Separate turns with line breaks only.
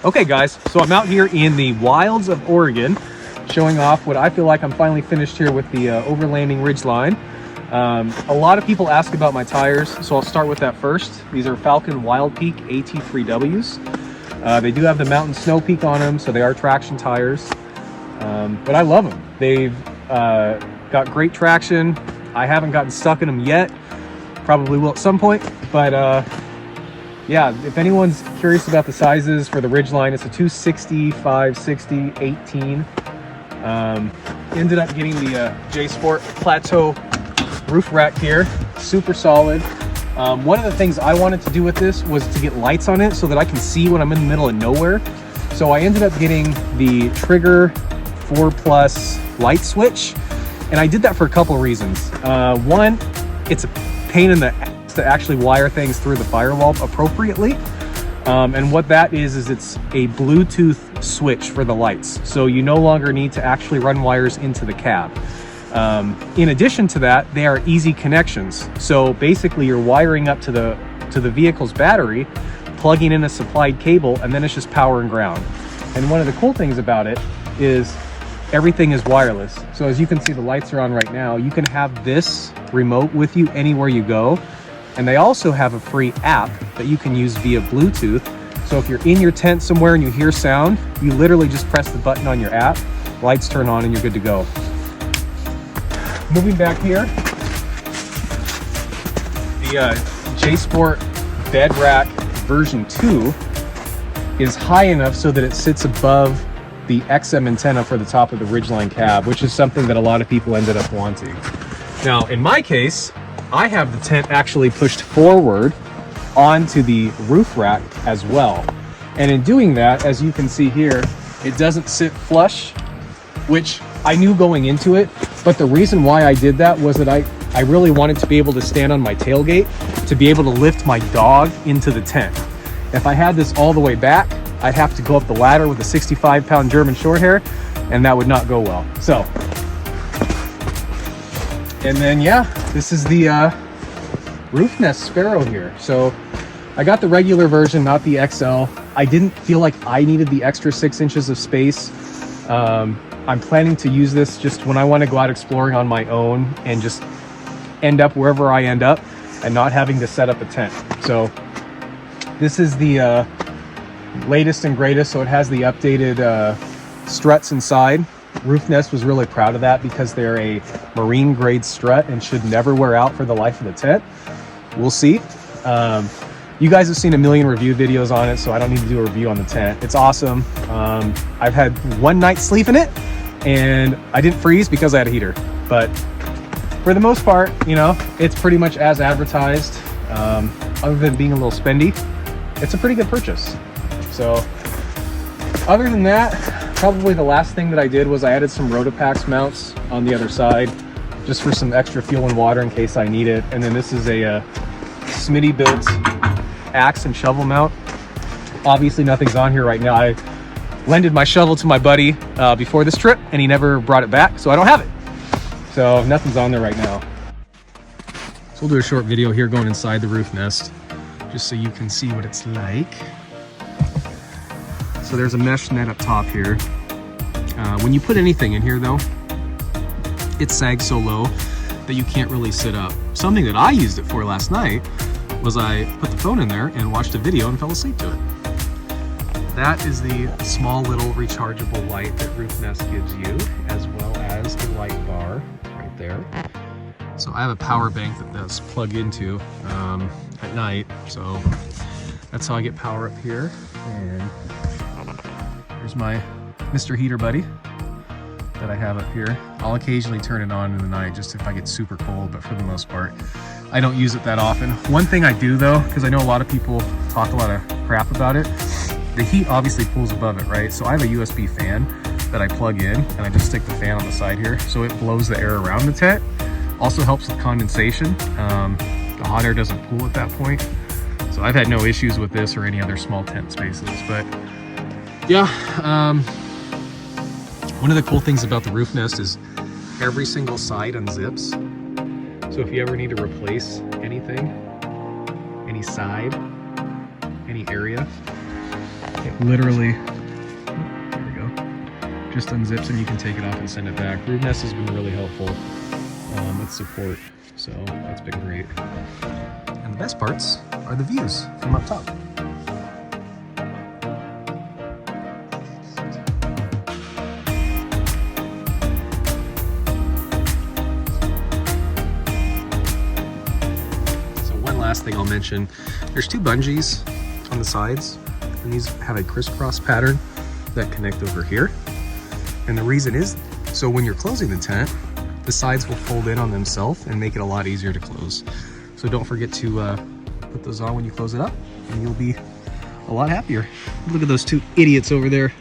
Okay guys, so I'm out here in the wilds of Oregon, showing off what I feel like I'm finally finished here with the overlanding Ridgeline. A lot of people ask about my tires, so I'll start with that first. These are Falcon Wild Peak AT3Ws. They do have the Mountain Snow Peak on them, so they are traction tires. But I love them. They've got great traction. I haven't gotten stuck in them yet. Probably will at some point, but yeah, if anyone's curious about the sizes for the Ridgeline, it's a 260, 560, 18. Ended up getting the J-Sport Plateau roof rack here, super solid. One of the things I wanted to do with this was to get lights on it so that I can see when I'm in the middle of nowhere. So I ended up getting the Trigger 4+ light switch, and I did that for a couple of reasons. One, it's a pain in the ass to actually wire things through the firewall appropriately. And what that is it's a Bluetooth switch for the lights. So you no longer need to actually run wires into the cab. In addition to that, they are easy connections. So basically you're wiring up to the vehicle's battery, plugging in a supplied cable, and then it's just power and ground. And one of the cool things about it is everything is wireless. So as you can see, the lights are on right now. You can have this remote with you anywhere you go. And they also have a free app that you can use via Bluetooth. So if you're in your tent somewhere and you hear sound, you literally just press the button on your app, lights turn on, and you're good to go. Moving back here, the J-Sport bed rack version 2 is high enough so that it sits above the XM antenna for the top of the Ridgeline cab, which is something that a lot of people ended up wanting. Now, in my case, I have the tent actually pushed forward onto the roof rack as well. And in doing that, as you can see here, it doesn't sit flush, which I knew going into it. But the reason why I did that was that I really wanted to be able to stand on my tailgate to be able to lift my dog into the tent. If I had this all the way back, I'd have to go up the ladder with a 65-pound German Shorthair, and that would not go well. So, and then yeah, this is the Roofnest Sparrow here. So I got the regular version, not the XL. I didn't feel like I needed the extra 6 inches of space. I'm planning to use this just when I want to go out exploring on my own and just end up wherever I end up and not having to set up a tent. So this is the latest and greatest. So it has the updated struts inside. Roofnest was really proud of that because they're a marine grade strut and should never wear out for the life of the tent. We'll see. You guys have seen a million review videos on it, so I don't need to do a review on the tent. It's awesome. I've had one night's sleep in it and I didn't freeze because I had a heater, but for the most part, you know, it's pretty much as advertised. Other than being a little spendy, it's a pretty good purchase. So other than that, probably the last thing that I did was I added some Rotopax mounts on the other side just for some extra fuel and water in case I need it. And then this is a Smitty built axe and shovel mount. Obviously nothing's on here right now. I lended my shovel to my buddy before this trip and he never brought it back, so I don't have it. So nothing's on there right now. So we'll do a short video here going inside the Roofnest just so you can see what it's like. So there's a mesh net up top here. When you put anything in here though, it sags so low that you can't really sit up. Something that I used it for last night was I put the phone in there and watched a video and fell asleep to it. That is the small little rechargeable light that Roofnest gives you, as well as the light bar right there. So I have a power bank that that's plugged into at night. So that's how I get power up here. And there's my Mr. Heater buddy that I have up here. I'll occasionally turn it on in the night just if I get super cold, but for the most part, I don't use it that often. One thing I do though, because I know a lot of people talk a lot of crap about it, the heat obviously pulls above it, right? So I have a USB fan that I plug in and I just stick the fan on the side here so it blows the air around the tent. Also helps with condensation. The hot air doesn't cool at that point. So I've had no issues with this or any other small tent spaces, but yeah, one of the cool things about the Roofnest is every single side unzips. So if you ever need to replace anything, any side, any area, It literally, there we go, just unzips and you can take it off and send it back. Roofnest has been really helpful with support, so that's been great. And the best parts are the views from up top. Last thing I'll mention, there's two bungees on the sides, and these have a crisscross pattern that connect over here. And the reason is, so when you're closing the tent, the sides will fold in on themselves and make it a lot easier to close. So don't forget to put those on when you close it up, and you'll be a lot happier. Look at those two idiots over there